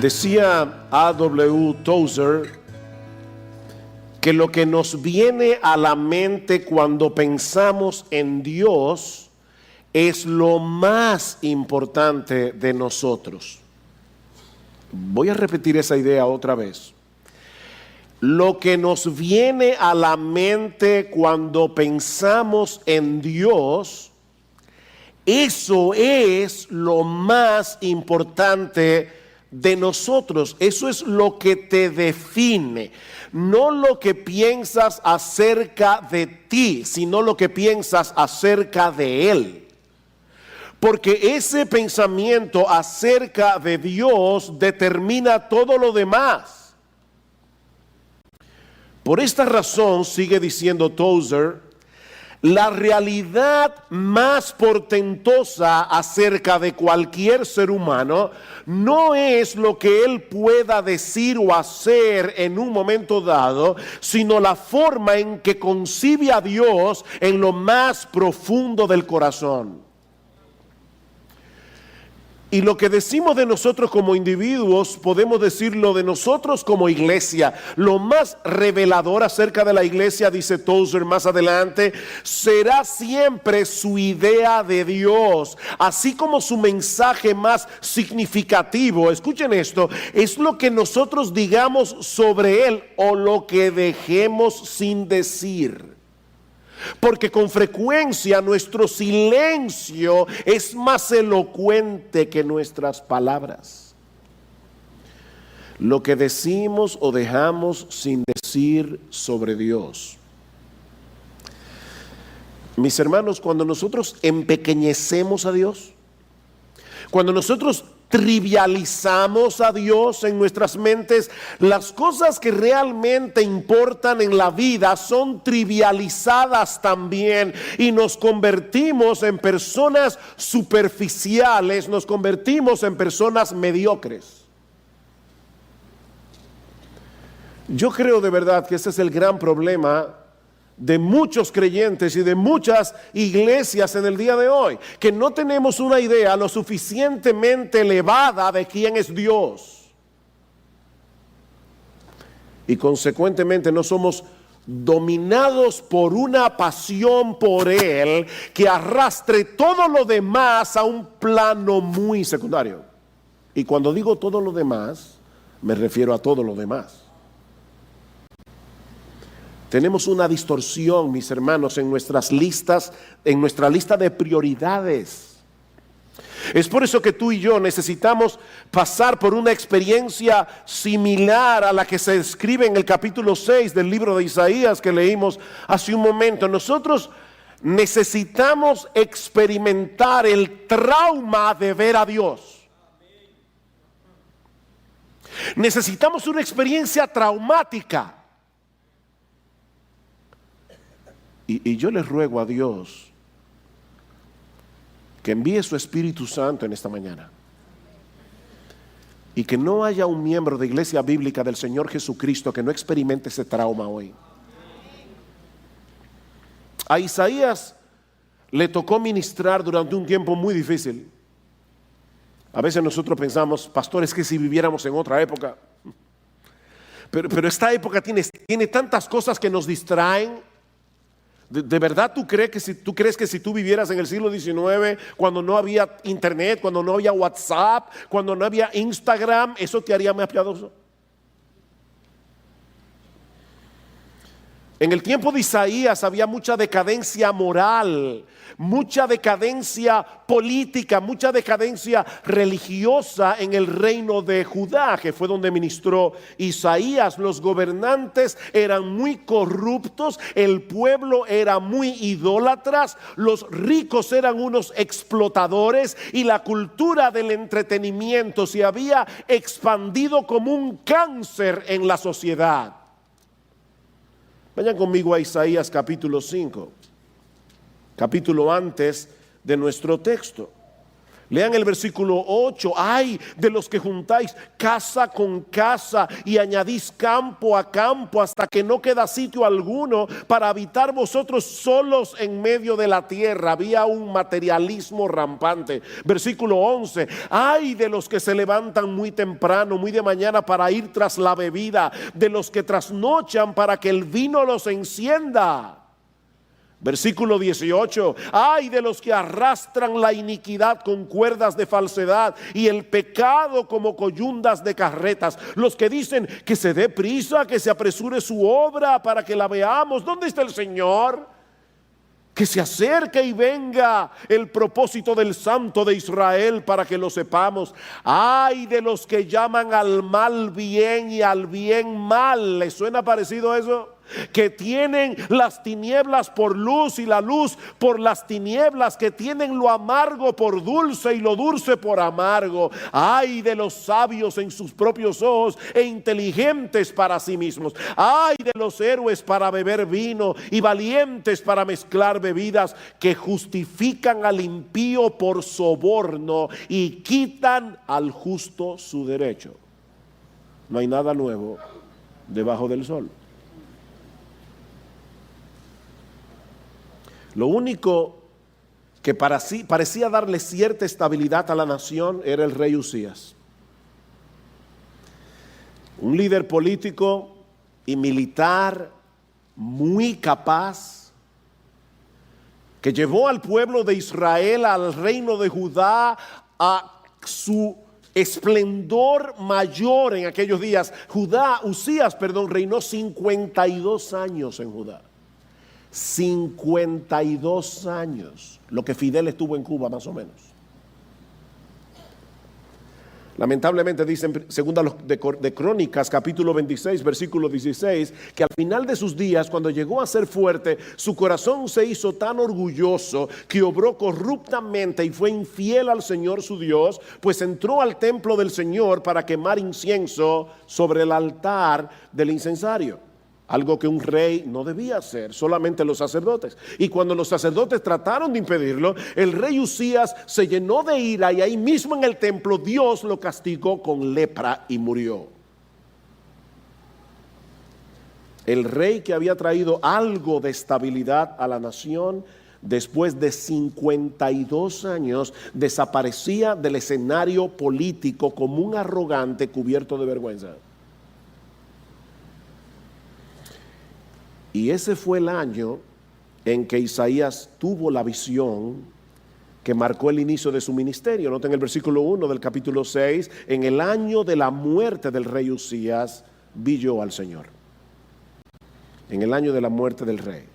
Decía A.W. Tozer que lo que nos viene a la mente cuando pensamos en Dios es lo más importante de nosotros. Voy a repetir esa idea otra vez. Lo que nos viene a la mente cuando pensamos en Dios, eso es lo más importante de nosotros. Eso es lo que te define. No lo que piensas acerca de ti, sino lo que piensas acerca de Él. Porque ese pensamiento acerca de Dios determina todo lo demás. Por esta razón, sigue diciendo Tozer, la realidad más portentosa acerca de cualquier ser humano no es lo que él pueda decir o hacer en un momento dado, sino la forma en que concibe a Dios en lo más profundo del corazón. Y lo que decimos de nosotros como individuos, podemos decirlo de nosotros como iglesia. Lo más revelador acerca de la iglesia, dice Tozer más adelante, será siempre su idea de Dios, así como su mensaje más significativo. Escuchen esto, es lo que nosotros digamos sobre Él o lo que dejemos sin decir. Porque con frecuencia nuestro silencio es más elocuente que nuestras palabras. Lo que decimos o dejamos sin decir sobre Dios. Mis hermanos, cuando nosotros empequeñecemos a Dios, cuando nosotros trivializamos a Dios en nuestras mentes, las cosas que realmente importan en la vida son trivializadas también y nos convertimos en personas superficiales, nos convertimos en personas mediocres. Yo creo de verdad que ese es el gran problema de muchos creyentes y de muchas iglesias en el día de hoy, que no tenemos una idea lo suficientemente elevada de quién es Dios. Y consecuentemente no somos dominados por una pasión por Él que arrastre todo lo demás a un plano muy secundario. Y cuando digo todo lo demás, me refiero a todo lo demás. Tenemos una distorsión, mis hermanos, en nuestras listas, en nuestra lista de prioridades. Es por eso que tú y yo necesitamos pasar por una experiencia similar a la que se describe en el capítulo 6 del libro de Isaías que leímos hace un momento. Nosotros necesitamos experimentar el trauma de ver a Dios. Necesitamos una experiencia traumática. Y yo les ruego a Dios que envíe su Espíritu Santo en esta mañana. Y que no haya un miembro de Iglesia Bíblica del Señor Jesucristo que no experimente ese trauma hoy. A Isaías le tocó ministrar durante un tiempo muy difícil. A veces nosotros pensamos, pastores, que si viviéramos en otra época. Pero esta época tiene tantas cosas que nos distraen. ¿De verdad tú crees que si tú vivieras en el siglo XIX, cuando no había internet, cuando no había WhatsApp, cuando no había Instagram, eso te haría más piadoso? En el tiempo de Isaías había mucha decadencia moral, mucha decadencia política, mucha decadencia religiosa en el reino de Judá, que fue donde ministró Isaías. Los gobernantes eran muy corruptos, el pueblo era muy idólatras, los ricos eran unos explotadores y la cultura del entretenimiento se había expandido como un cáncer en la sociedad. Vayan conmigo a Isaías capítulo 5, capítulo antes de nuestro texto. Lean el versículo 8. Ay de los que juntáis casa con casa y añadís campo a campo hasta que no queda sitio alguno para habitar vosotros solos en medio de la tierra. Había un materialismo rampante. Versículo 11. Ay de los que se levantan muy temprano, muy de mañana para ir tras la bebida, de los que trasnochan para que el vino los encienda. Versículo 18. Ay de los que arrastran la iniquidad con cuerdas de falsedad y el pecado como coyundas de carretas. Los que dicen que se dé prisa, que se apresure su obra para que la veamos. ¿Dónde está el Señor? Que se acerque y venga el propósito del Santo de Israel para que lo sepamos. Ay de los que llaman al mal bien y al bien mal. ¿Les suena parecido eso? Que tienen las tinieblas por luz y la luz por las tinieblas, que tienen lo amargo por dulce y lo dulce por amargo. Ay de los sabios en sus propios ojos e inteligentes para sí mismos. Ay de los héroes para beber vino y valientes para mezclar bebidas, que justifican al impío por soborno y quitan al justo su derecho. No hay nada nuevo debajo del sol. Lo único que parecía darle cierta estabilidad a la nación era el rey Usías. Un líder político y militar muy capaz, que llevó al pueblo de Israel, al reino de Judá, a su esplendor mayor en aquellos días. Usías reinó 52 años en Judá. 52 años, lo que Fidel estuvo en Cuba más o menos. Lamentablemente dicen, segunda de Crónicas, capítulo 26, versículo 16, que al final de sus días, cuando llegó a ser fuerte, su corazón se hizo tan orgulloso que obró corruptamente y fue infiel al Señor su Dios, pues entró al templo del Señor para quemar incienso sobre el altar del incensario. Algo que un rey no debía hacer, solamente los sacerdotes. Y cuando los sacerdotes trataron de impedirlo, el rey Usías se llenó de ira y ahí mismo en el templo Dios lo castigó con lepra y murió. El rey que había traído algo de estabilidad a la nación, después de 52 años, desaparecía del escenario político como un arrogante cubierto de vergüenza. Y ese fue el año en que Isaías tuvo la visión que marcó el inicio de su ministerio. Noten el versículo 1 del capítulo 6. En el año de la muerte del rey Usías, vi yo al Señor. En el año de la muerte del rey.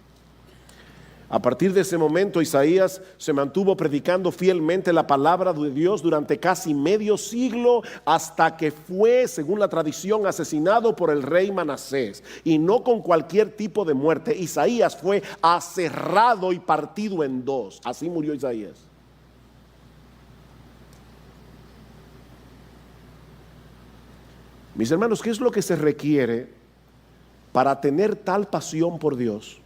A partir de ese momento, Isaías se mantuvo predicando fielmente la palabra de Dios durante casi medio siglo, hasta que fue, según la tradición, asesinado por el rey Manasés, y no con cualquier tipo de muerte. Isaías fue aserrado y partido en dos. Así murió Isaías. Mis hermanos, ¿qué es lo que se requiere para tener tal pasión por Dios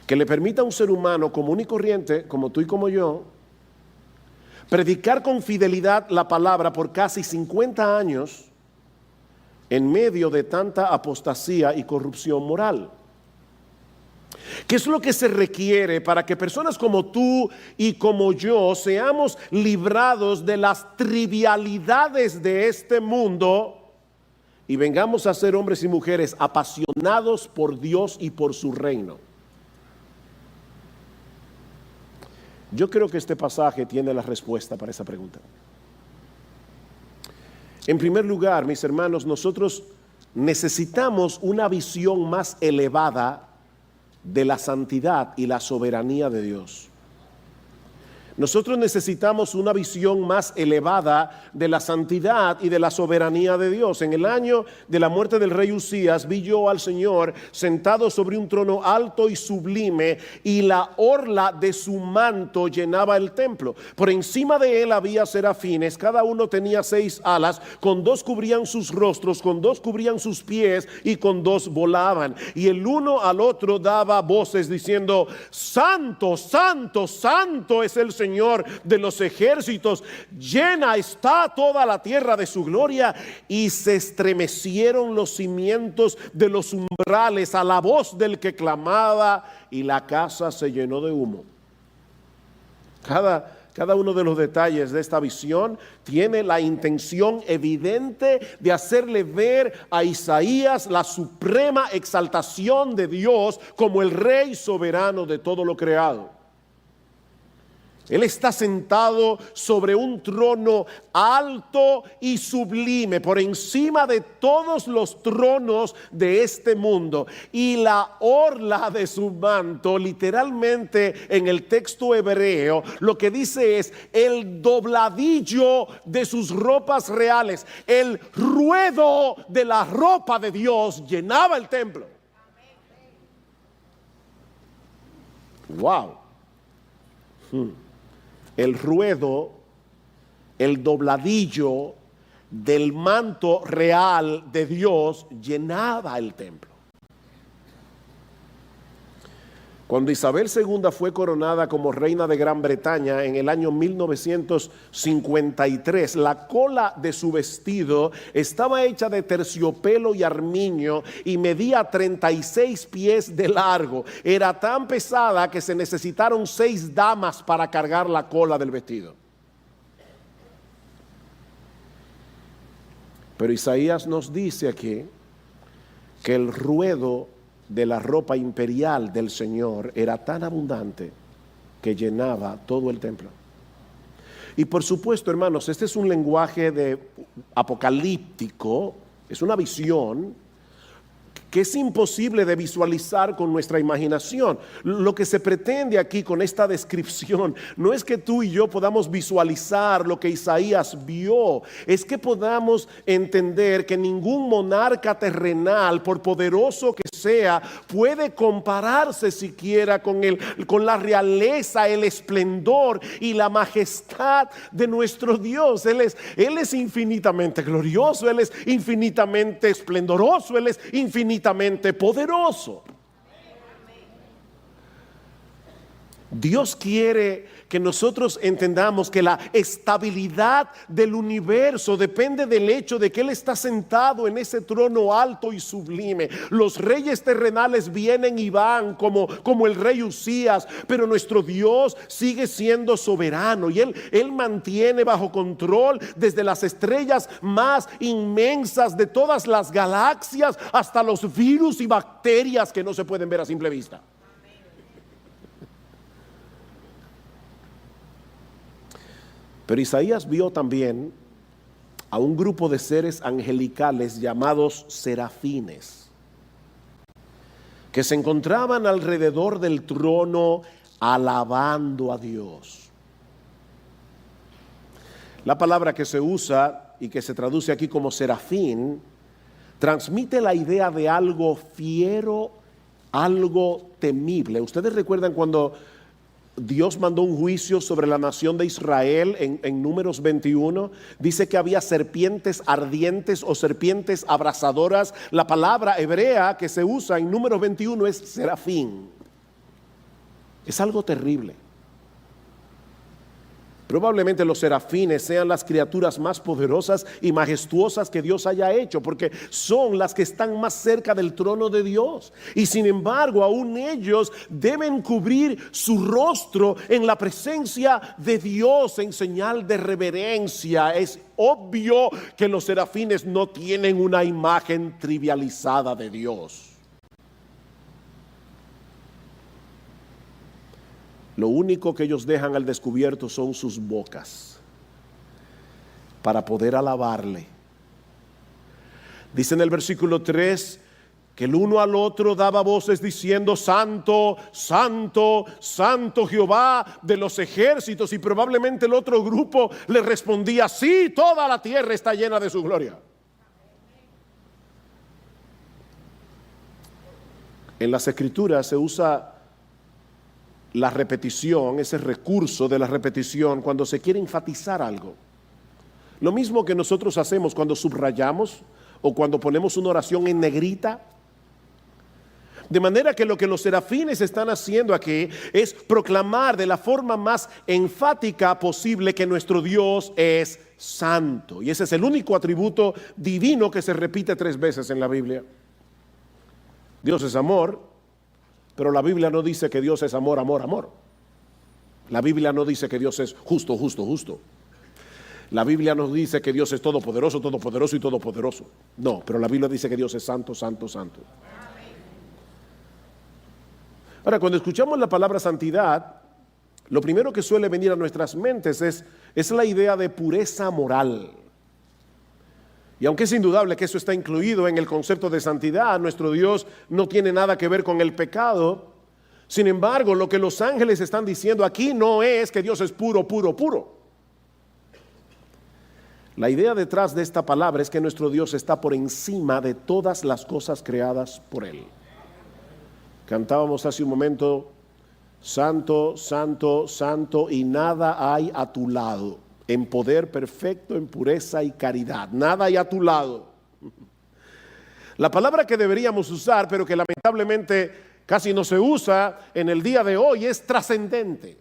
que le permita a un ser humano común y corriente, como tú y como yo, predicar con fidelidad la palabra por casi 50 años en medio de tanta apostasía y corrupción moral? ¿Qué es lo que se requiere para que personas como tú y como yo seamos librados de las trivialidades de este mundo y vengamos a ser hombres y mujeres apasionados por Dios y por su reino? Yo creo que este pasaje tiene la respuesta para esa pregunta. En primer lugar, mis hermanos, nosotros necesitamos una visión más elevada de la santidad y la soberanía de Dios. Nosotros necesitamos una visión más elevada de la santidad y de la soberanía de Dios. En el año de la muerte del rey Usías, vi yo al Señor sentado sobre un trono alto y sublime, y la orla de su manto llenaba el templo. Por encima de él había serafines, cada uno tenía 6 alas, con 2 cubrían sus rostros, con 2 cubrían sus pies y con 2 volaban. Y el uno al otro daba voces diciendo: Santo, santo, santo es el Señor Señor de los ejércitos, llena está toda la tierra de su gloria. Y se estremecieron los cimientos de los umbrales a la voz del que clamaba, y la casa se llenó de humo. Cada uno de los detalles de esta visión tiene la intención evidente de hacerle ver a Isaías la suprema exaltación de Dios como el Rey soberano de todo lo creado. Él está sentado sobre un trono alto y sublime, por encima de todos los tronos de este mundo. Y la orla de su manto, literalmente en el texto hebreo, lo que dice es el dobladillo de sus ropas reales. El ruedo de la ropa de Dios llenaba el templo. Wow. El ruedo, el dobladillo del manto real de Dios llenaba el templo. Cuando Isabel II fue coronada como reina de Gran Bretaña en el año 1953, la cola de su vestido estaba hecha de terciopelo y armiño y medía 36 pies de largo. Era tan pesada que se necesitaron 6 damas para cargar la cola del vestido. Pero Isaías nos dice aquí que el ruedo de la ropa imperial del Señor era tan abundante que llenaba todo el templo. Y por supuesto, hermanos, este es un lenguaje apocalíptico, es una visión que es imposible de visualizar con nuestra imaginación. Lo que se pretende aquí con esta descripción no es que tú y yo podamos visualizar lo que Isaías vio, es que podamos entender que ningún monarca terrenal, por poderoso que sea, puede compararse siquiera con la realeza, el esplendor y la majestad de nuestro Dios. Él es infinitamente glorioso, Él es infinitamente esplendoroso, Él es infinitamente poderoso. Dios quiere que nosotros entendamos que la estabilidad del universo depende del hecho de que Él está sentado en ese trono alto y sublime. Los reyes terrenales vienen y van como el rey Usías, pero nuestro Dios sigue siendo soberano y Él mantiene bajo control desde las estrellas más inmensas de todas las galaxias hasta los virus y bacterias que no se pueden ver a simple vista. Pero Isaías vio también a un grupo de seres angelicales llamados serafines, que se encontraban alrededor del trono alabando a Dios. La palabra que se usa y que se traduce aquí como serafín transmite la idea de algo fiero, algo temible. Ustedes recuerdan cuando Dios mandó un juicio sobre la nación de Israel en Números 21, dice que había serpientes ardientes o serpientes abrasadoras. La palabra hebrea que se usa en Números 21 es serafín. Es algo terrible. Probablemente los serafines sean las criaturas más poderosas y majestuosas que Dios haya hecho, porque son las que están más cerca del trono de Dios. Y sin embargo, aún ellos deben cubrir su rostro en la presencia de Dios en señal de reverencia. Es obvio que los serafines no tienen una imagen trivializada de Dios. Lo único que ellos dejan al descubierto son sus bocas para poder alabarle. Dice en el versículo 3 que el uno al otro daba voces diciendo: Santo, Santo, Santo Jehová de los ejércitos. Y probablemente el otro grupo le respondía: sí, toda la tierra está llena de su gloria. En las escrituras se usa la repetición, ese recurso de la repetición, cuando se quiere enfatizar algo. Lo mismo que nosotros hacemos cuando subrayamos o cuando ponemos una oración en negrita. De manera que lo que los serafines están haciendo aquí es proclamar de la forma más enfática posible que nuestro Dios es santo. Y ese es el único atributo divino que se repite 3 veces en la Biblia. Dios es amor, pero la Biblia no dice que Dios es amor, amor, amor. La Biblia no dice que Dios es justo, justo, justo. La Biblia nos dice que Dios es todopoderoso, todopoderoso y todopoderoso. No, pero la Biblia dice que Dios es santo, santo, santo. Ahora, cuando escuchamos la palabra santidad, lo primero que suele venir a nuestras mentes es la idea de pureza moral. Y aunque es indudable que eso está incluido en el concepto de santidad, nuestro Dios no tiene nada que ver con el pecado. Sin embargo, lo que los ángeles están diciendo aquí no es que Dios es puro, puro, puro. La idea detrás de esta palabra es que nuestro Dios está por encima de todas las cosas creadas por Él. Cantábamos hace un momento, santo, santo, santo, y nada hay a tu lado, en poder perfecto, en pureza y caridad. Nada hay a tu lado. La palabra que deberíamos usar, pero que lamentablemente casi no se usa en el día de hoy, es trascendente.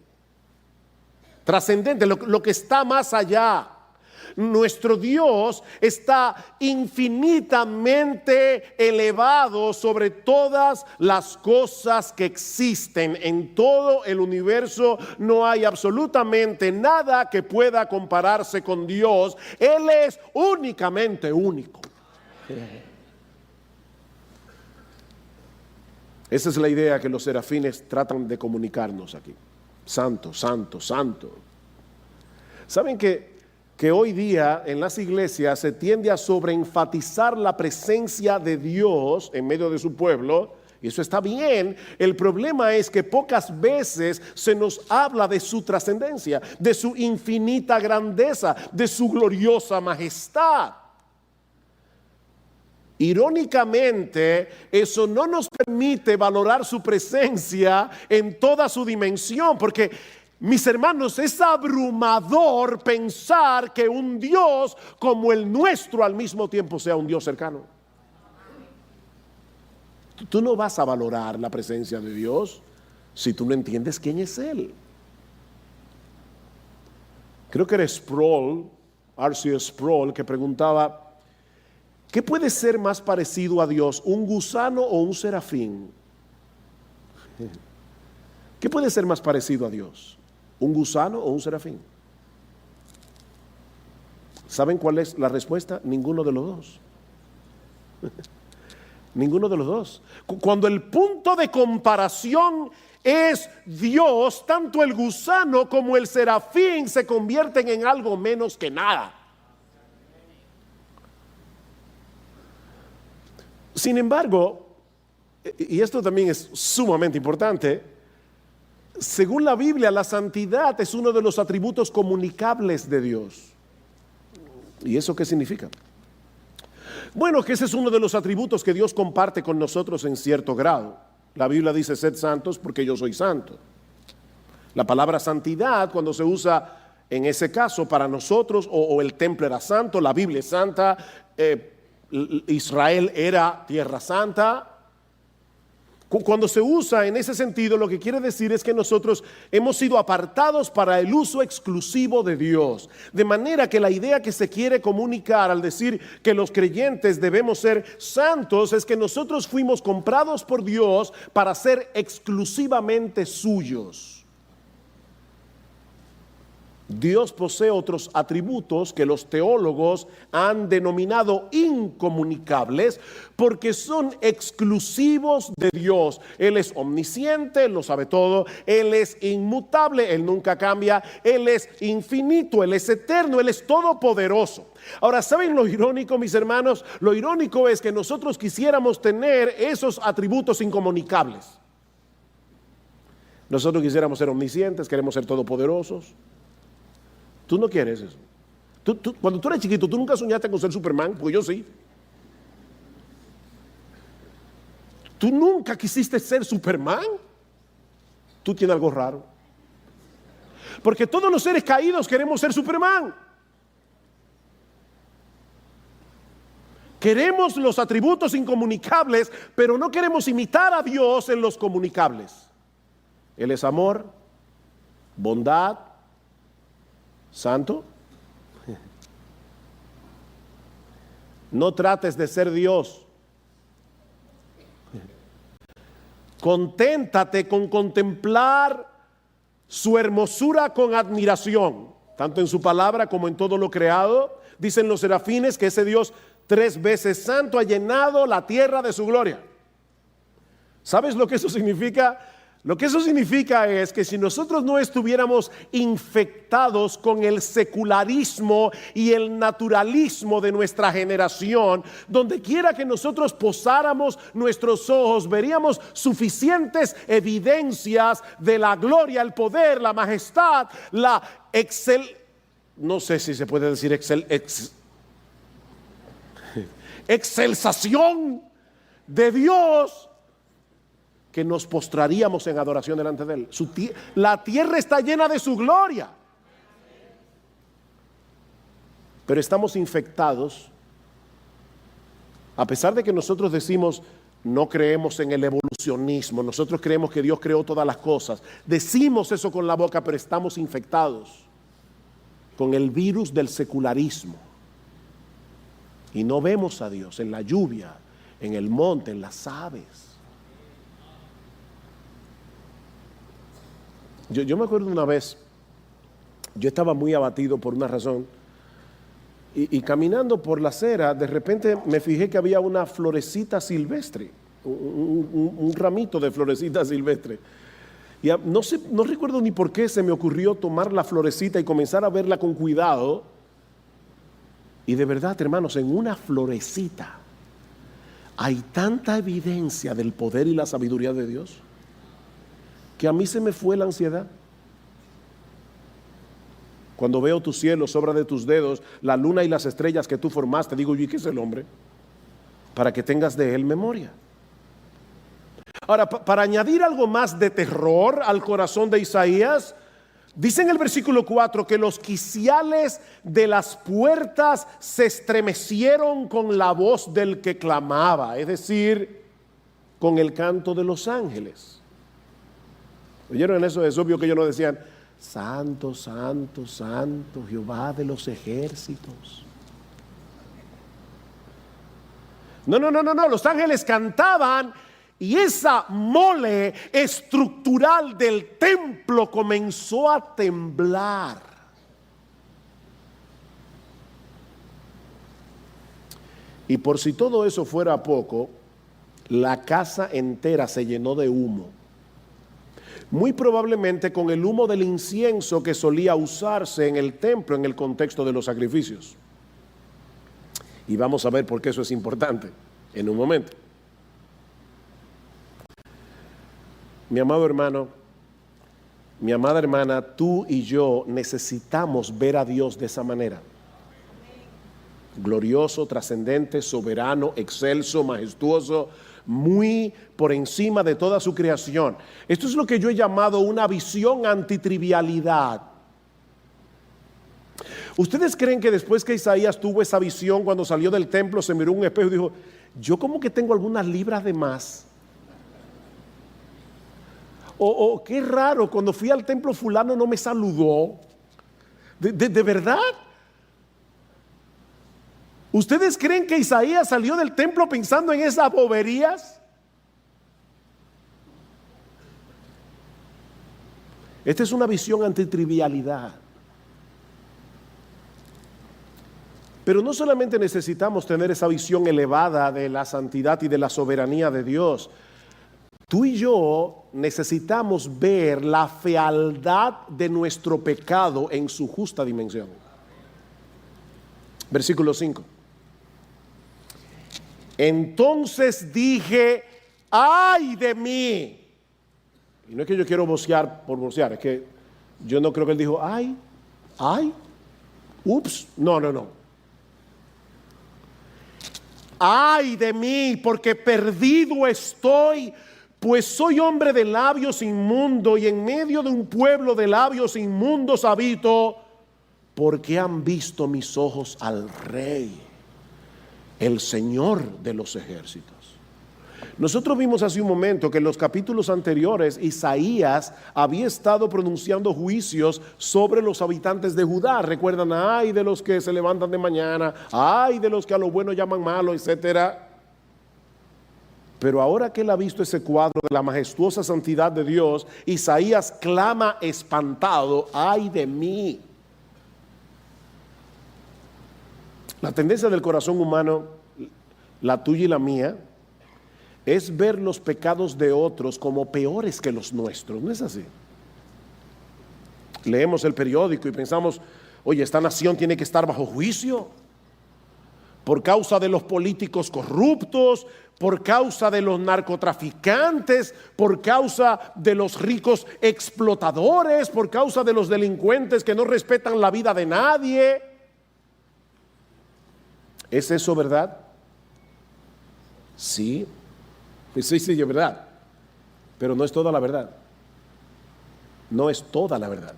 Trascendente, lo que está más allá. Nuestro Dios está infinitamente elevado sobre todas las cosas que existen. En todo el universo no hay absolutamente nada que pueda compararse con Dios. Él es únicamente único. Esa es la idea que los serafines tratan de comunicarnos aquí. Santo, santo, santo. ¿Saben que hoy día en las iglesias se tiende a sobreenfatizar la presencia de Dios en medio de su pueblo? Y eso está bien. El problema es que pocas veces se nos habla de su trascendencia, de su infinita grandeza, de su gloriosa majestad. Irónicamente, eso no nos permite valorar su presencia en toda su dimensión, porque mis hermanos, es abrumador pensar que un Dios como el nuestro al mismo tiempo sea un Dios cercano. Tú no vas a valorar la presencia de Dios si tú no entiendes quién es Él. Creo que era Sproul, R.C. Sproul, que preguntaba, ¿qué puede ser más parecido a Dios, un gusano o un serafín? ¿Qué puede ser más parecido a Dios? ¿Un gusano o un serafín? ¿Saben cuál es la respuesta? Ninguno de los dos. Ninguno de los dos. Cuando el punto de comparación es Dios, tanto el gusano como el serafín se convierten en algo menos que nada. Sin embargo, y esto también es sumamente importante, según la Biblia, la santidad es uno de los atributos comunicables de Dios. ¿Y eso qué significa? Bueno, que ese es uno de los atributos que Dios comparte con nosotros en cierto grado. La Biblia dice, sed santos porque yo soy santo. La palabra santidad, cuando se usa en ese caso para nosotros, o el templo era santo, la Biblia es santa, Israel era tierra santa. Cuando se usa en ese sentido, lo que quiere decir es que nosotros hemos sido apartados para el uso exclusivo de Dios. De manera que la idea que se quiere comunicar al decir que los creyentes debemos ser santos es que nosotros fuimos comprados por Dios para ser exclusivamente suyos. Dios posee otros atributos que los teólogos han denominado incomunicables porque son exclusivos de Dios. Él es omnisciente, Él lo sabe todo, Él es inmutable, Él nunca cambia, Él es infinito, Él es eterno, Él es todopoderoso. Ahora, ¿saben lo irónico, mis hermanos? Lo irónico es que nosotros quisiéramos tener esos atributos incomunicables. Nosotros quisiéramos ser omniscientes, queremos ser todopoderosos. Tú no quieres eso. Cuando tú eres chiquito, ¿tú nunca soñaste con ser Superman? Pues yo sí. ¿Tú nunca quisiste ser Superman? Tú tienes algo raro. Porque todos los seres caídos queremos ser Superman. Queremos los atributos incomunicables, pero no queremos imitar a Dios en los comunicables. Él es amor, bondad, santo. No trates de ser Dios. Conténtate con contemplar su hermosura con admiración, tanto en su palabra como en todo lo creado. Dicen los serafines que ese Dios 3 veces santo ha llenado la tierra de su gloria. ¿Sabes lo que eso significa? Lo que eso significa es que si nosotros no estuviéramos infectados con el secularismo y el naturalismo de nuestra generación, donde quiera que nosotros posáramos nuestros ojos, veríamos suficientes evidencias de la gloria, el poder, la majestad, la no sé si se puede decir excelsación de Dios, que nos postraríamos en adoración delante de Él. La tierra está llena de su gloria, pero estamos infectados. A pesar de que nosotros decimos no creemos en el evolucionismo, nosotros creemos que Dios creó todas las cosas, decimos eso con la boca, pero estamos infectados con el virus del secularismo. Y no vemos a Dios en la lluvia, en el monte, en las aves. Yo me acuerdo una vez, yo estaba muy abatido por una razón, y caminando por la acera, de repente me fijé que había una florecita silvestre, un ramito de florecita silvestre. Y no recuerdo ni por qué se me ocurrió tomar la florecita y comenzar a verla con cuidado. Y de verdad, hermanos, en una florecita hay tanta evidencia del poder y la sabiduría de Dios que a mí se me fue la ansiedad. Cuando veo tu cielo, obra de tus dedos, la luna y las estrellas que tú formaste, digo yo, ¿y qué es el hombre? Para que tengas de él memoria. Ahora, para añadir algo más de terror al corazón de Isaías, dice en el versículo 4 que los quiciales de las puertas se estremecieron con la voz del que clamaba, es decir, con el canto de los ángeles. ¿Oyeron eso? Es obvio que ellos no decían, santo, santo, santo, Jehová de los ejércitos. No, los ángeles cantaban. Y esa mole estructural del templo comenzó a temblar. Y por si todo eso fuera poco, la casa entera se llenó de humo. Muy probablemente con el humo del incienso que solía usarse en el templo en el contexto de los sacrificios. Y vamos a ver por qué eso es importante en un momento. Mi amado hermano, mi amada hermana, tú y yo necesitamos ver a Dios de esa manera. Glorioso, trascendente, soberano, excelso, majestuoso, muy por encima de toda su creación. Esto es lo que yo he llamado una visión antitrivialidad. ¿Ustedes creen que después que Isaías tuvo esa visión, cuando salió del templo, se miró en un espejo y dijo, yo como que tengo algunas libras de más? O qué raro, cuando fui al templo fulano no me saludó. ¿De verdad? ¿Ustedes creen que Isaías salió del templo pensando en esas boberías? Esta es una visión antitrivialidad. Pero no solamente necesitamos tener esa visión elevada de la santidad y de la soberanía de Dios. Tú y yo necesitamos ver la fealdad de nuestro pecado en su justa dimensión. Versículo 5. Entonces dije, ¡ay de mí! Y no es que yo quiero vocear por vocear, es que yo no creo que él dijo, ¡ay! ¡Ups! No. ¡Ay de mí! Porque perdido estoy, pues soy hombre de labios inmundos y en medio de un pueblo de labios inmundos habito, porque han visto mis ojos al Rey, el Señor de los ejércitos. Nosotros vimos hace un momento que en los capítulos anteriores Isaías había estado pronunciando juicios sobre los habitantes de Judá. Recuerdan, ay de los que se levantan de mañana, ay de los que a lo bueno llaman malo, etcétera. Pero ahora que él ha visto ese cuadro de la majestuosa santidad de Dios, Isaías clama espantado, ay de mí. La tendencia del corazón humano, la tuya y la mía, es ver los pecados de otros como peores que los nuestros, ¿no es así? Leemos el periódico y pensamos, oye, esta nación tiene que estar bajo juicio por causa de los políticos corruptos, por causa de los narcotraficantes, por causa de los ricos explotadores, por causa de los delincuentes que no respetan la vida de nadie. ¿Es eso verdad? Sí, sí, es verdad, pero no es toda la verdad. No es toda la verdad.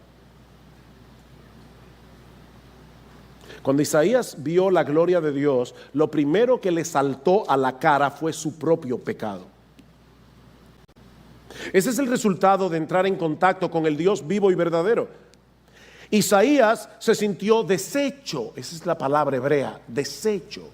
Cuando Isaías vio la gloria de Dios, lo primero que le saltó a la cara fue su propio pecado. Ese es el resultado de entrar en contacto con el Dios vivo y verdadero. Isaías se sintió deshecho, esa es la palabra hebrea, deshecho.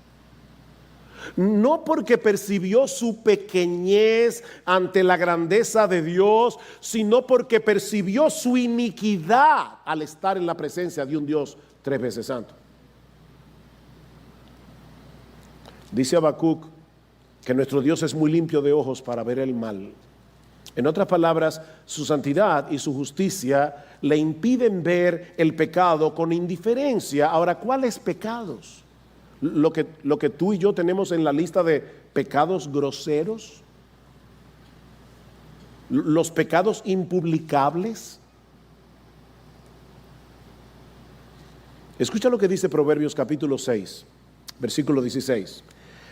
No porque percibió su pequeñez ante la grandeza de Dios, sino porque percibió su iniquidad al estar en la presencia de un Dios 3 veces santo. Dice Habacuc que nuestro Dios es muy limpio de ojos para ver el mal. En otras palabras, su santidad y su justicia le impiden ver el pecado con indiferencia. Ahora, ¿cuáles pecados? Lo que tú y yo tenemos en la lista de pecados groseros, los pecados impublicables. Escucha lo que dice Proverbios capítulo 6, versículo 16.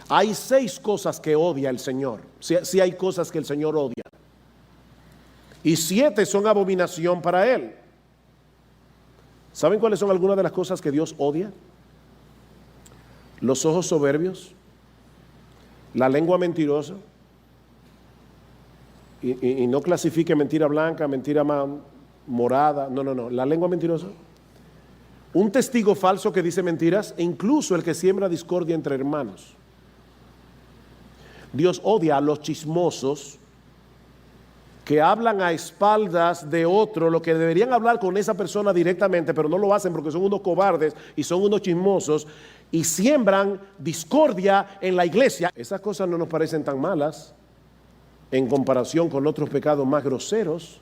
Hay 6 cosas que odia el Señor. Sí hay cosas que el Señor odia. Y 7 son abominación para Él. ¿Saben cuáles son algunas de las cosas que Dios odia? Los ojos soberbios, la lengua mentirosa, y no clasifique mentira blanca, mentira morada, no, la lengua mentirosa, un testigo falso que dice mentiras, e incluso el que siembra discordia entre hermanos. Dios odia a los chismosos que hablan a espaldas de otro lo que deberían hablar con esa persona directamente, pero no lo hacen porque son unos cobardes y son unos chismosos y siembran discordia en la iglesia. Esas cosas no nos parecen tan malas en comparación con otros pecados más groseros,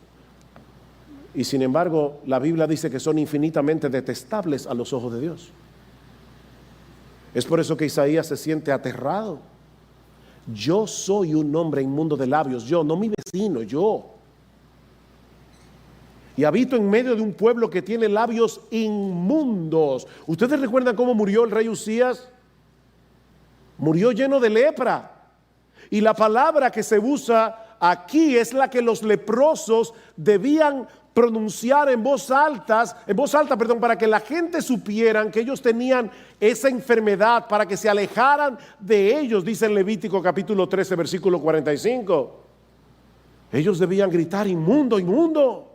y sin embargo la Biblia dice que son infinitamente detestables a los ojos de Dios. Es por eso que Isaías se siente aterrado. Yo soy un hombre inmundo de labios, yo, no mi vecino, yo. Y habito en medio de un pueblo que tiene labios inmundos. ¿Ustedes recuerdan cómo murió el rey Usías? Murió lleno de lepra. Y la palabra que se usa aquí es la que los leprosos debían pronunciar en voz alta, para que la gente supieran que ellos tenían esa enfermedad, para que se alejaran de ellos, dice en Levítico capítulo 13, versículo 45. Ellos debían gritar: inmundo, inmundo.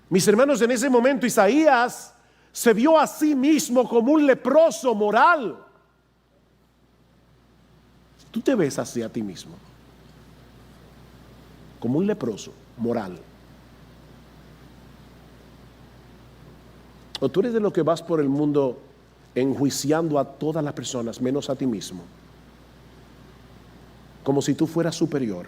Mis hermanos, en ese momento Isaías se vio a sí mismo como un leproso moral. Tú te ves así a ti mismo, como un leproso moral. O tú eres de los que vas por el mundo enjuiciando a todas las personas menos a ti mismo, como si tú fueras superior.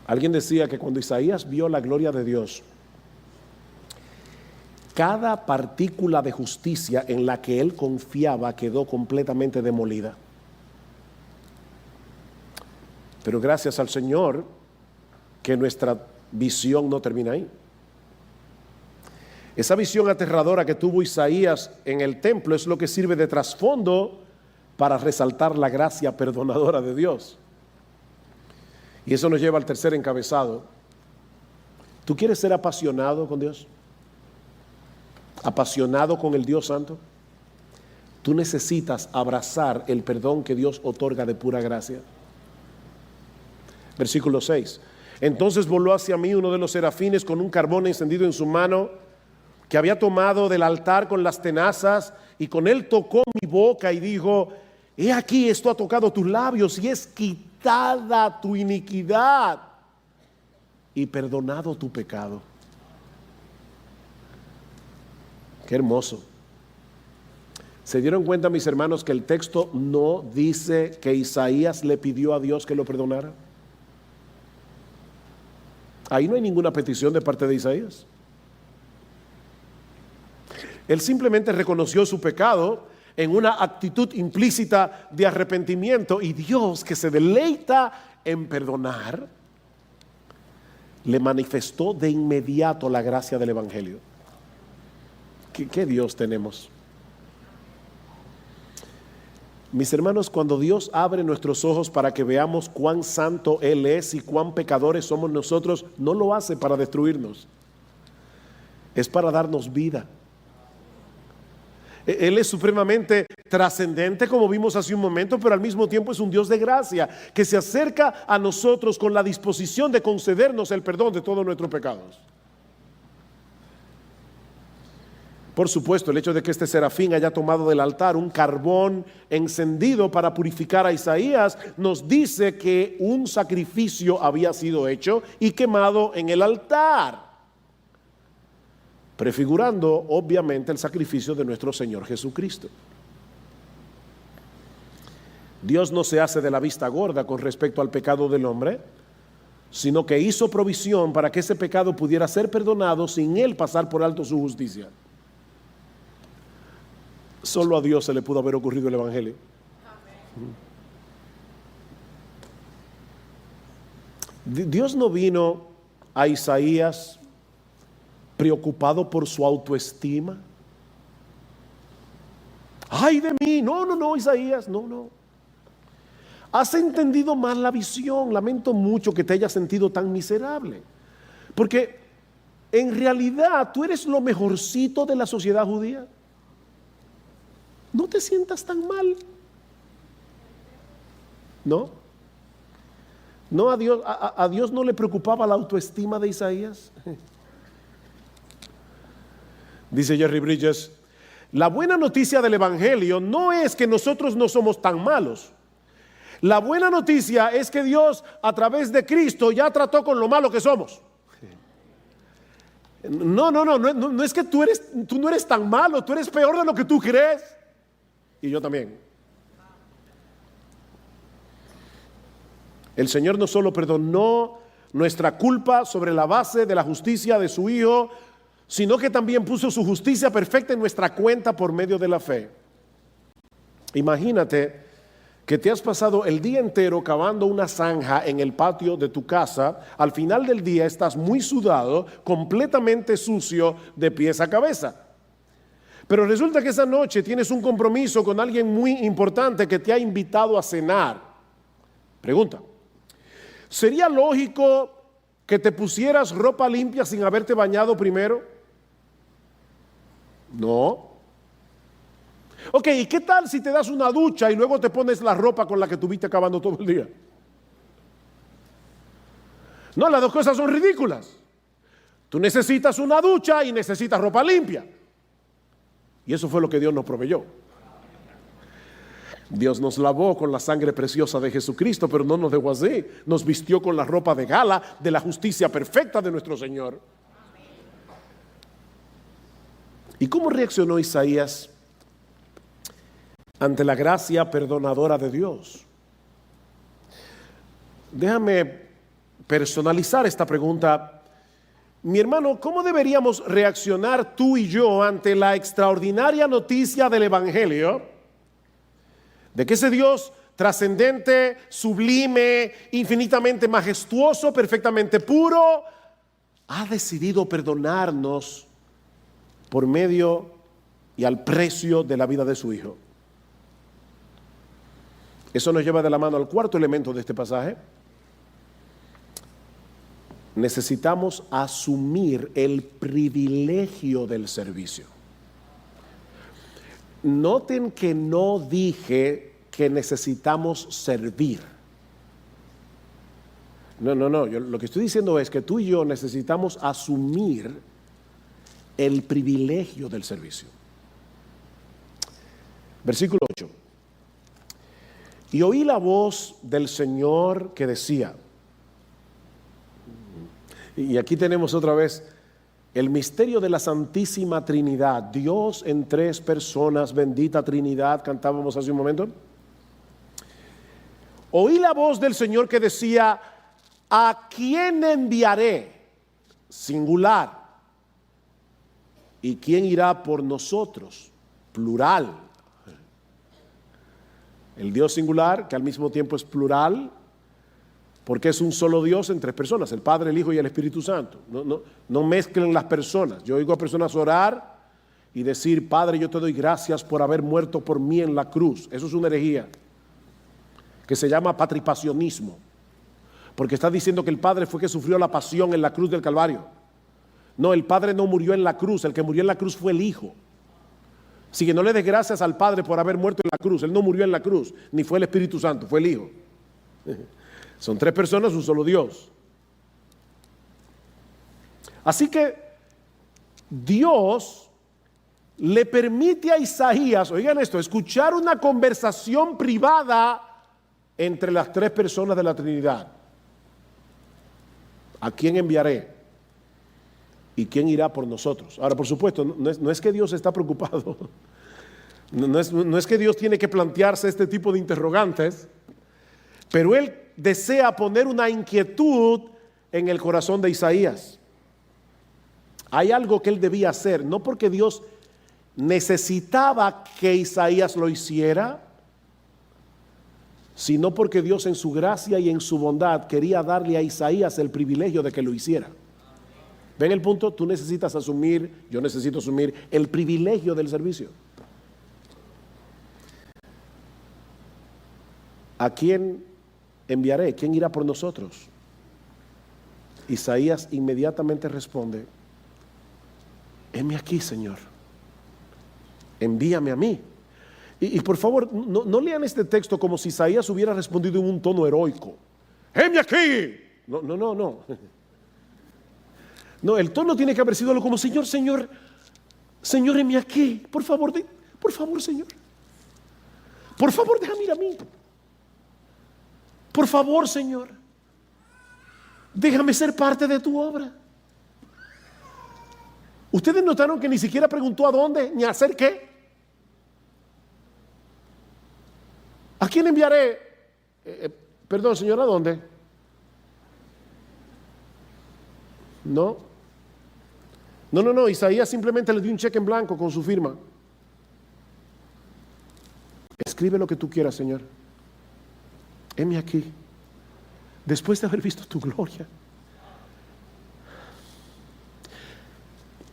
Alguien decía que cuando Isaías vio la gloria de Dios, cada partícula de justicia en la que él confiaba quedó completamente demolida. Pero gracias al Señor que nuestra visión no termina ahí. Esa visión aterradora que tuvo Isaías en el templo es lo que sirve de trasfondo para resaltar la gracia perdonadora de Dios. Y eso nos lleva al tercer encabezado, ¿Tú quieres ser apasionado con Dios? ¿Apasionado con el Dios Santo? Tú necesitas abrazar el perdón que Dios otorga de pura gracia. Versículo 6. Entonces voló hacia mí uno de los serafines con un carbón encendido en su mano, que había tomado del altar con las tenazas, y con él tocó mi boca y dijo: he aquí, esto ha tocado tus labios y es quitada tu iniquidad y perdonado tu pecado. Qué hermoso. ¿Se dieron cuenta, mis hermanos, que el texto no dice que Isaías le pidió a Dios que lo perdonara? Ahí no hay ninguna petición de parte de Isaías. Él simplemente reconoció su pecado en una actitud implícita de arrepentimiento, y Dios, que se deleita en perdonar, le manifestó de inmediato la gracia del Evangelio. ¿Qué Dios tenemos? Mis hermanos, cuando Dios abre nuestros ojos para que veamos cuán santo Él es y cuán pecadores somos nosotros, no lo hace para destruirnos, es para darnos vida. Él es supremamente trascendente, como vimos hace un momento, pero al mismo tiempo es un Dios de gracia que se acerca a nosotros con la disposición de concedernos el perdón de todos nuestros pecados. Por supuesto, el hecho de que este serafín haya tomado del altar un carbón encendido para purificar a Isaías nos dice que un sacrificio había sido hecho y quemado en el altar, prefigurando obviamente el sacrificio de nuestro Señor Jesucristo. Dios no se hace de la vista gorda con respecto al pecado del hombre, sino que hizo provisión para que ese pecado pudiera ser perdonado sin Él pasar por alto su justicia. Solo a Dios se le pudo haber ocurrido el Evangelio. Dios no vino a Isaías preocupado por su autoestima. ¡Ay de mí! No, Isaías, no. Has entendido mal la visión. Lamento mucho que te hayas sentido tan miserable, porque en realidad tú eres lo mejorcito de la sociedad judía. No te sientas tan mal. No, a Dios no le preocupaba la autoestima de Isaías. Dice Jerry Bridges: la buena noticia del Evangelio no es que nosotros no somos tan malos. La buena noticia es que Dios, a través de Cristo, ya trató con lo malo que somos. No es que tú no eres tan malo, tú eres peor de lo que tú crees. Y yo también. El Señor no solo perdonó nuestra culpa sobre la base de la justicia de su Hijo, sino que también puso su justicia perfecta en nuestra cuenta por medio de la fe. Imagínate que te has pasado el día entero cavando una zanja en el patio de tu casa. Al final del día estás muy sudado, completamente sucio de pies a cabeza. Pero resulta que esa noche tienes un compromiso con alguien muy importante que te ha invitado a cenar. Pregunta: ¿sería lógico que te pusieras ropa limpia sin haberte bañado primero? No. Ok, ¿y qué tal si te das una ducha y luego te pones la ropa con la que tuviste acabando todo el día? No, las dos cosas son ridículas. Tú necesitas una ducha y necesitas ropa limpia. Y eso fue lo que Dios nos proveyó. Dios nos lavó con la sangre preciosa de Jesucristo, pero no nos dejó así. Nos vistió con la ropa de gala de la justicia perfecta de nuestro Señor. ¿Y cómo reaccionó Isaías ante la gracia perdonadora de Dios? Déjame personalizar esta pregunta. Mi hermano, ¿cómo deberíamos reaccionar tú y yo ante la extraordinaria noticia del Evangelio de que ese Dios trascendente, sublime, infinitamente majestuoso, perfectamente puro, ha decidido perdonarnos por medio y al precio de la vida de su Hijo? Eso nos lleva de la mano al cuarto elemento de este pasaje. necesitamos asumir el privilegio del servicio. Noten que no dije que necesitamos servir. No. Yo lo que estoy diciendo es que tú y yo necesitamos asumir el privilegio del servicio. Versículo 8. Y oí la voz del Señor que decía, y aquí tenemos otra vez el misterio de la Santísima Trinidad, Dios en tres personas, bendita Trinidad, cantábamos hace un momento. Oí la voz del Señor que decía, ¿a quién enviaré? Singular. ¿Y quién irá por nosotros? Plural. El Dios singular, que al mismo tiempo es plural, porque es un solo Dios en tres personas, el Padre, el Hijo y el Espíritu Santo. No mezclen las personas. Yo oigo a personas orar y decir, Padre, yo te doy gracias por haber muerto por mí en la cruz. Eso es una herejía que se llama patripasionismo, porque está diciendo que el Padre fue que sufrió la pasión en la cruz del Calvario. No, el Padre no murió en la cruz, el que murió en la cruz fue el Hijo. Así que no le des gracias al Padre por haber muerto en la cruz. Él no murió en la cruz, ni fue el Espíritu Santo, fue el Hijo. Son tres personas, un solo Dios. Así que Dios le permite a Isaías, oigan esto, escuchar una conversación privada entre las tres personas de la Trinidad. ¿A quién enviaré? ¿Y quién irá por nosotros? Ahora, por supuesto, no es que Dios está preocupado. No es que Dios tiene que plantearse este tipo de interrogantes, pero Él desea poner una inquietud en el corazón de Isaías. Hay algo que Él debía hacer, no porque Dios necesitaba que Isaías lo hiciera, sino porque Dios en su gracia y en su bondad quería darle a Isaías el privilegio de que lo hiciera. ¿Ven el punto? Tú necesitas asumir, yo necesito asumir el privilegio del servicio. ¿A quién enviaré? ¿Quién irá por nosotros? Isaías inmediatamente responde, heme aquí, Señor, envíame a mí. Y por favor, no lean este texto como si Isaías hubiera respondido en un tono heroico. ¡Heme aquí! No. No, el tono tiene que haber sido algo como, Señor, heme aquí. Por favor, Señor. Por favor, déjame ir a mí. Por favor, Señor. Déjame ser parte de tu obra. ¿Ustedes notaron que ni siquiera preguntó a dónde, ni a hacer qué? ¿A quién enviaré? Perdón, Señor, ¿a dónde? No, Isaías simplemente le dio un cheque en blanco con su firma. Escribe lo que tú quieras, Señor. Heme aquí, después de haber visto tu gloria,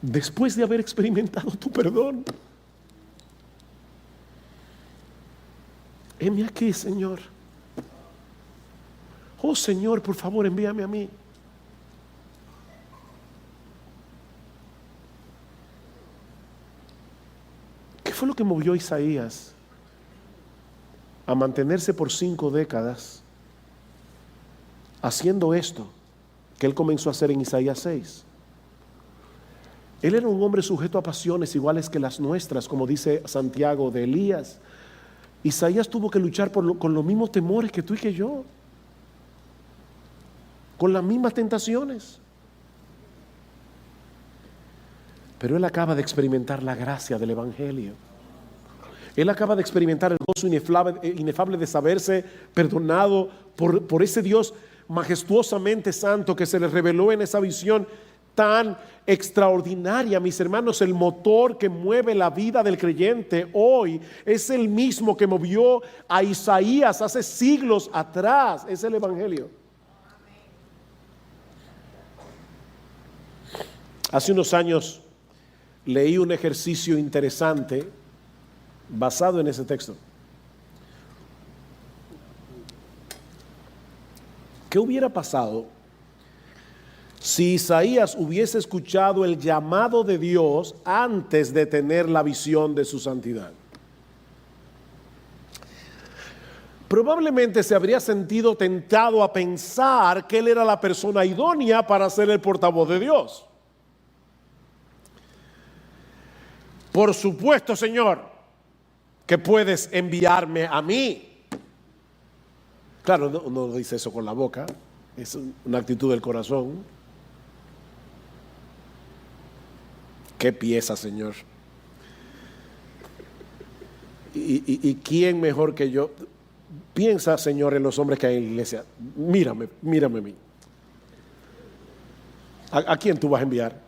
después de haber experimentado tu perdón. Heme aquí, Señor. Oh, Señor, por favor, envíame a mí. ¿Qué fue lo que movió a Isaías a mantenerse por 5 décadas haciendo esto que él comenzó a hacer en Isaías 6? Él era un hombre sujeto a pasiones iguales que las nuestras, como dice Santiago de Elías. Isaías tuvo que luchar con los mismos temores que tú y que yo, con las mismas tentaciones. Pero él acaba de experimentar la gracia del Evangelio. Él acaba de experimentar el gozo inefable de saberse perdonado por ese Dios majestuosamente santo que se le reveló en esa visión tan extraordinaria. Mis hermanos, el motor que mueve la vida del creyente hoy es el mismo que movió a Isaías hace siglos atrás. Es el Evangelio. Hace unos años leí un ejercicio interesante basado en ese texto. ¿Qué hubiera pasado Si Isaías hubiese escuchado el llamado de Dios antes de tener la visión de su santidad, probablemente se habría sentido tentado a pensar que él era la persona idónea para ser el portavoz de Dios. Por supuesto, Señor, que puedes enviarme a mí. Claro, no dice eso con la boca, es una actitud del corazón. ¿Qué pieza, Señor? ¿Y quién mejor que yo? Piensa, Señor, en los hombres que hay en la iglesia. Mírame a mí. ¿A quién tú vas a enviar?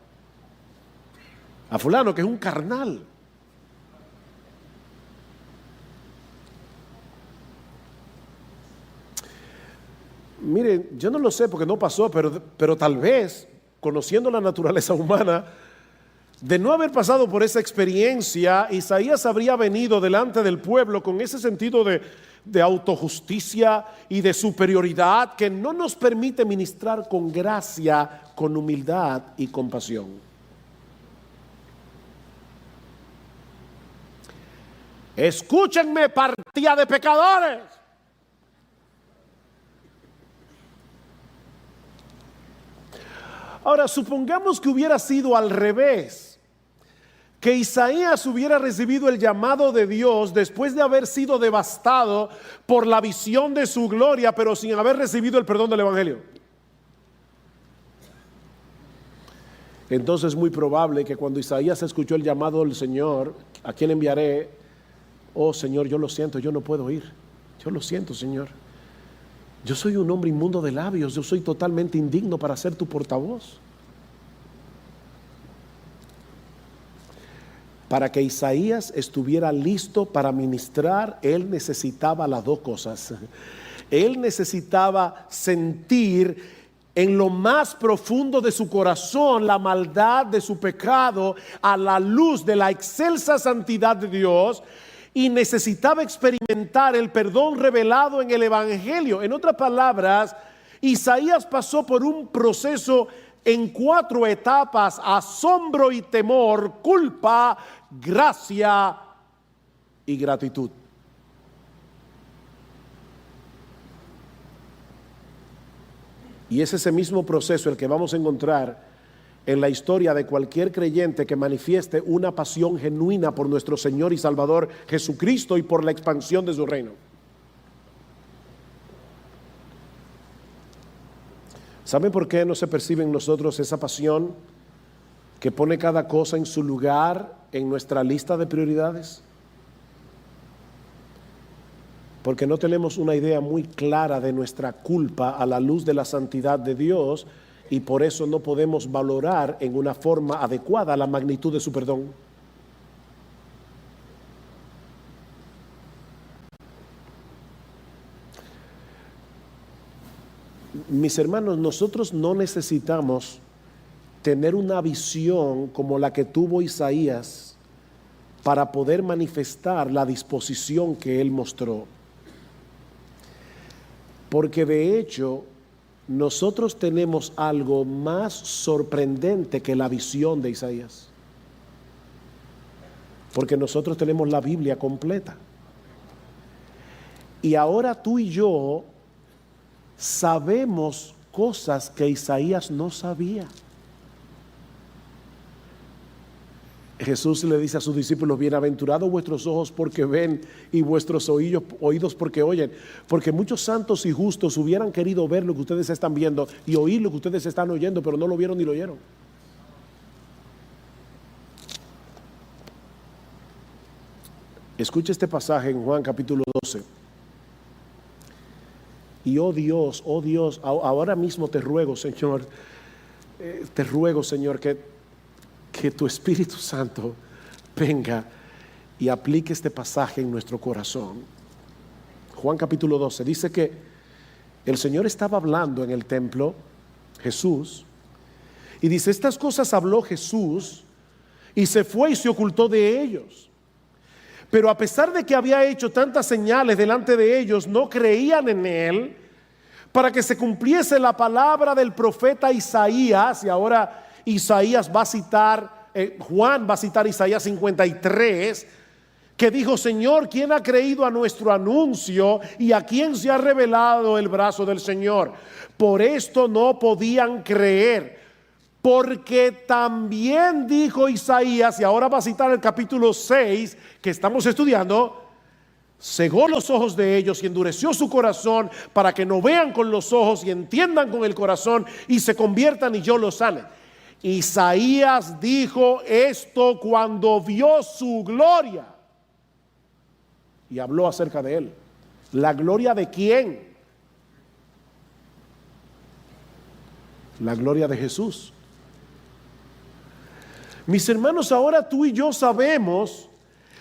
A fulano, que es un carnal. Miren, yo no lo sé porque no pasó, pero tal vez, conociendo la naturaleza humana, de no haber pasado por esa experiencia, Isaías habría venido delante del pueblo con ese sentido de autojusticia y de superioridad que no nos permite ministrar con gracia, con humildad y compasión. Escúchenme, partida de pecadores. Ahora, supongamos que hubiera sido al revés, que Isaías hubiera recibido el llamado de Dios después de haber sido devastado por la visión de su gloria, pero sin haber recibido el perdón del Evangelio. Entonces es muy probable que cuando Isaías escuchó el llamado del Señor, ¿a quién enviaré? Oh Señor, yo lo siento, yo no puedo ir. Yo lo siento, Señor. Yo soy un hombre inmundo de labios, yo soy totalmente indigno para ser tu portavoz. Para que Isaías estuviera listo para ministrar, él necesitaba las dos cosas. Él necesitaba sentir en lo más profundo de su corazón la maldad de su pecado a la luz de la excelsa santidad de Dios, y necesitaba experimentar el perdón revelado en el Evangelio. En otras palabras, Isaías pasó por un proceso en 4 etapas: asombro y temor, culpa, gracia y gratitud. Y es ese mismo proceso el que vamos a encontrar en la historia de cualquier creyente que manifieste una pasión genuina por nuestro Señor y Salvador Jesucristo y por la expansión de su reino. ¿Saben por qué no se percibe en nosotros esa pasión que pone cada cosa en su lugar en nuestra lista de prioridades? Porque no tenemos una idea muy clara de nuestra culpa a la luz de la santidad de Dios, y por eso no podemos valorar en una forma adecuada la magnitud de su perdón. Mis hermanos, nosotros no necesitamos tener una visión como la que tuvo Isaías para poder manifestar la disposición que él mostró. Porque de hecho, nosotros tenemos algo más sorprendente que la visión de Isaías. Porque nosotros tenemos la Biblia completa. Y ahora tú y yo sabemos cosas que Isaías no sabía. Jesús le dice a sus discípulos: bienaventurados vuestros ojos porque ven y vuestros oídos porque oyen, porque muchos santos y justos hubieran querido ver lo que ustedes están viendo y oír lo que ustedes están oyendo, pero no lo vieron ni lo oyeron. Escucha este pasaje en Juan capítulo 12. Y oh Dios, ahora mismo te ruego, Señor, que tu Espíritu Santo venga y aplique este pasaje en nuestro corazón. Juan capítulo 12 dice que el Señor estaba hablando en el templo, Jesús, y dice: estas cosas habló Jesús y se fue y se ocultó de ellos. Pero a pesar de que había hecho tantas señales delante de ellos, no creían en él, para que se cumpliese la palabra del profeta Isaías. Y ahora Isaías va a citar, Juan va a citar Isaías 53, que dijo: Señor, ¿quién ha creído a nuestro anuncio y a quién se ha revelado el brazo del Señor? Por esto no podían creer, porque también dijo Isaías, y ahora va a citar el capítulo 6 que estamos estudiando: cegó los ojos de ellos y endureció su corazón, para que no vean con los ojos y entiendan con el corazón y se conviertan y yo los sane. Isaías dijo esto cuando vio su gloria y habló acerca de él. ¿La gloria de quién? La gloria de Jesús. Mis hermanos, ahora tú y yo sabemos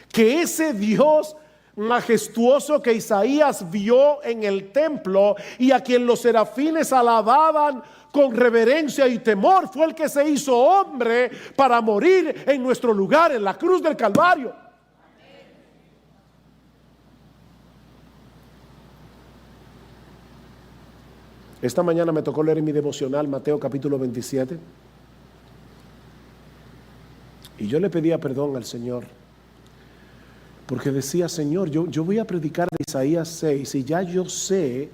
que ese Dios majestuoso que Isaías vio en el templo y a quien los serafines alababan con reverencia y temor, fue el que se hizo hombre para morir en nuestro lugar en la cruz del Calvario. Esta mañana me tocó leer en mi devocional Mateo capítulo 27 y yo le pedía perdón al Señor, porque decía: Señor, yo voy a predicar de Isaías 6 y ya yo sé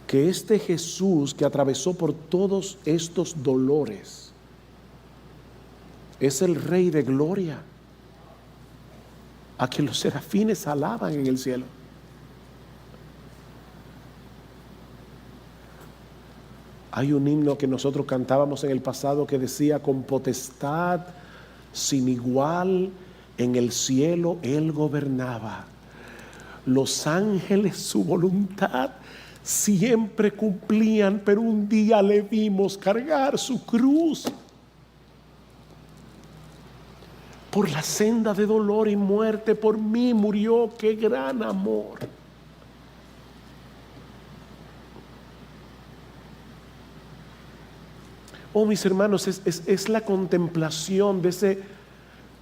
que este Jesús que atravesó por todos estos dolores es el Rey de gloria, a quien los serafines alaban en el cielo. Hay un himno que nosotros cantábamos en el pasado que decía: con potestad sin igual en el cielo Él gobernaba, los ángeles su voluntad siempre cumplían, pero un día le vimos cargar su cruz. Por la senda de dolor y muerte por mí murió, qué gran amor. Oh, mis hermanos, es la contemplación de ese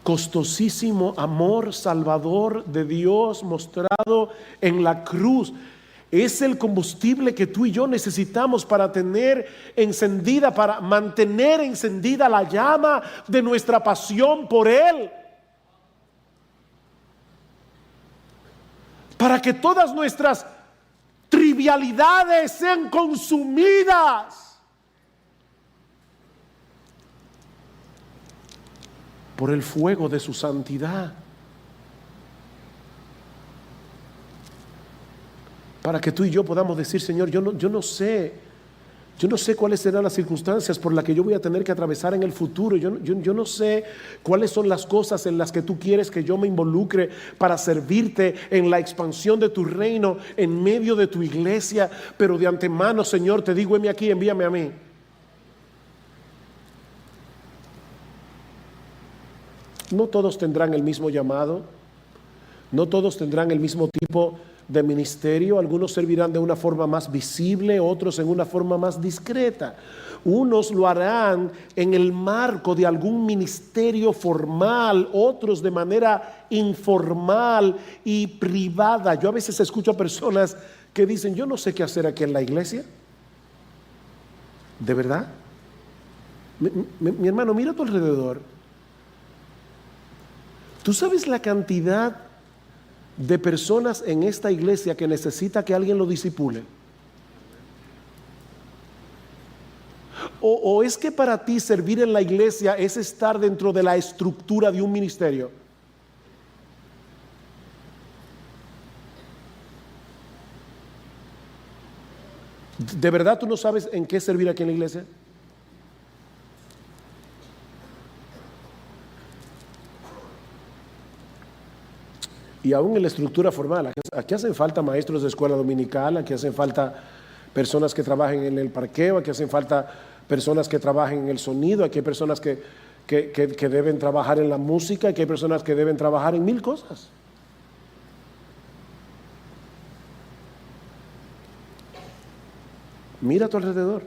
costosísimo amor salvador de Dios mostrado en la cruz. Es el combustible que tú y yo necesitamos para tener encendida, para mantener encendida la llama de nuestra pasión por Él. Para que todas nuestras trivialidades sean consumidas por el fuego de su santidad, para que tú y yo podamos decir: Señor, yo no sé cuáles serán las circunstancias por las que yo voy a tener que atravesar en el futuro. Yo no sé cuáles son las cosas en las que tú quieres que yo me involucre para servirte en la expansión de tu reino en medio de tu iglesia, pero de antemano, Señor, te digo: heme aquí, envíame a mí. No todos tendrán el mismo llamado, no todos tendrán el mismo tipo de ministerio. Algunos servirán de una forma más visible, otros en una forma más discreta. Unos lo harán en el marco de algún ministerio formal, otros de manera informal y privada. Yo a veces escucho a personas que dicen: yo no sé qué hacer aquí en la iglesia. ¿De verdad? Mi hermano, mira a tu alrededor. ¿Tú sabes la cantidad de personas en esta iglesia que necesita que alguien lo discipule? ¿O es que para ti servir en la iglesia es estar dentro de la estructura de un ministerio? ¿De verdad tú no sabes en qué servir aquí en la iglesia? Y aún en la estructura formal, aquí hacen falta maestros de escuela dominical, aquí hacen falta personas que trabajen en el parqueo, aquí hacen falta personas que trabajen en el sonido, aquí hay personas que deben trabajar en la música, aquí hay personas que deben trabajar en mil cosas. Mira a tu alrededor.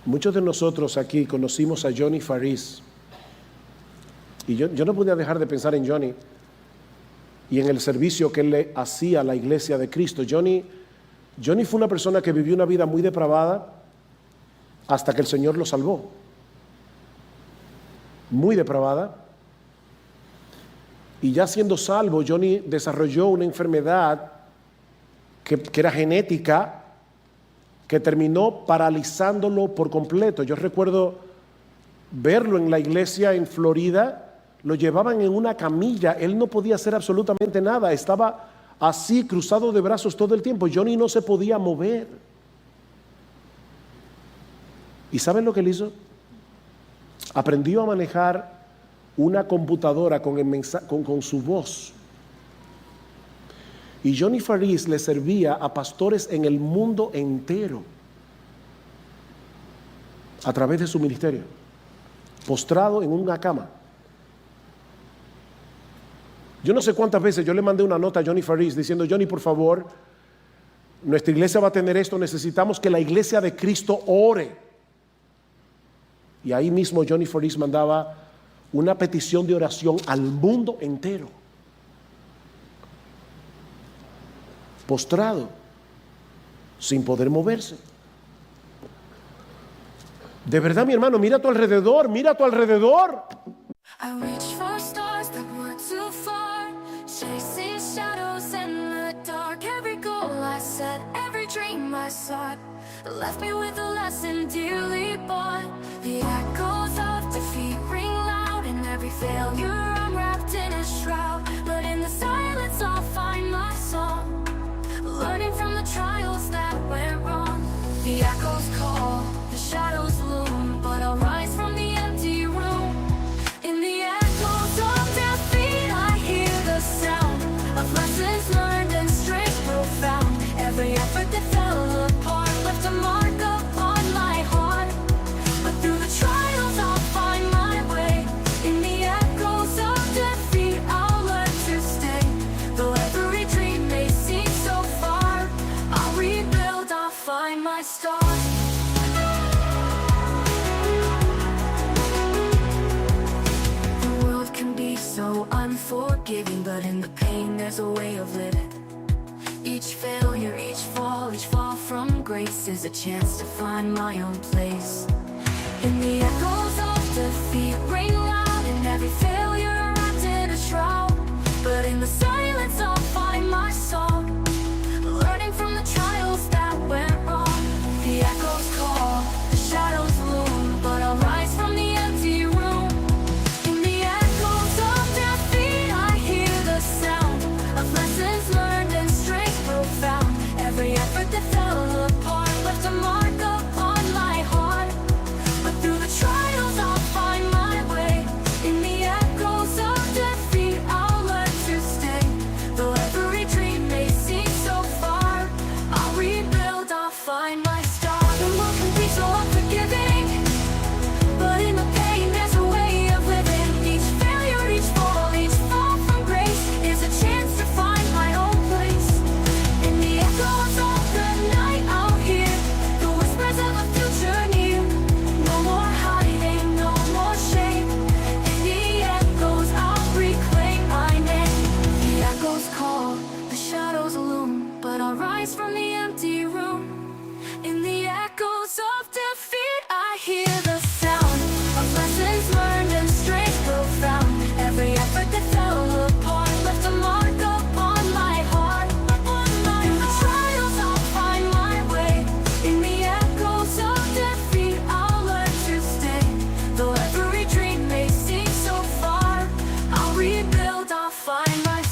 Muchos de nosotros aquí conocimos a Johnny Faris. Y yo no podía dejar de pensar en Johnny. y en el servicio que él le hacía a la iglesia de Cristo. Johnny fue una persona que vivió una vida muy depravada hasta que el Señor lo salvó. Muy depravada. Y ya siendo salvo, Johnny desarrolló una enfermedad que era genética, que terminó paralizándolo por completo. Yo recuerdo verlo en la iglesia en Florida. Lo llevaban en una camilla, él no podía hacer absolutamente nada, estaba así cruzado de brazos todo el tiempo. Johnny no se podía mover. ¿Y saben lo que él hizo? Aprendió a manejar una computadora con su voz. Y Johnny Faris le servía a pastores en el mundo entero a través de su ministerio, postrado en una cama. Yo no sé cuántas veces yo le mandé una nota a Johnny Faris diciendo: Johnny, por favor, nuestra iglesia va a tener esto, necesitamos que la iglesia de Cristo ore. Y ahí mismo Johnny Faris mandaba una petición de oración al mundo entero, postrado, sin poder moverse. De verdad, mi hermano, mira a tu alrededor, mira a tu alrededor. I reach for stars that were too far, chasing shadows in the dark. Every goal I set, every dream I sought, left me with a lesson dearly bought. The echoes of defeat ring loud, in every failure I'm wrapped in a shroud. But in the silence I'll find my song, learning from the trials that went wrong. The echoes call, the shadows loom, but I'll rise from the empty room. In the echoes of defeat I hear the sound of lessons learned and strength profound. Every effort that fell apart left a mark upon my heart. But through the trials I'll find my way. In the echoes of defeat I'll learn to stay. Though every dream may seem so far, I'll rebuild, I'll find my star. So unforgiving, but in the pain there's a way of living. Each failure, each fall from grace is a chance to find my own place. In the echoes of defeat ring loud, in every failure wrapped in a shroud. But in the silence I'll find my song, learning from the trials that went wrong. The echoes call, the shadows loom, but I'll rise from the empty room. Lessons learned and strength profound. Every effort that fell apart left a mark upon my heart. But through the trials I'll find my way. In the echoes of defeat I'll learn to stay. Though every dream may seem so far, I'll rebuild, I'll find my star. The world can be so unforgiving, but in the pain there's a way of living. Each failure, each fall from grace is a chance to find my own place. In the echoes of the night I'll hear the whispers of a future near. No more hiding, no more shame. In the echoes I'll reclaim my name. The echoes call, the shadows loom, but I'll rise from the empty room. In the echoes of defeat I hear the sound of lessons learned and strength profound. Every effort that fell apart left a mark upon my heart. Through the trials I'll find my way. In the echoes of defeat I'll learn to stay. Though every dream may seem so far, I'll rebuild, I'll find my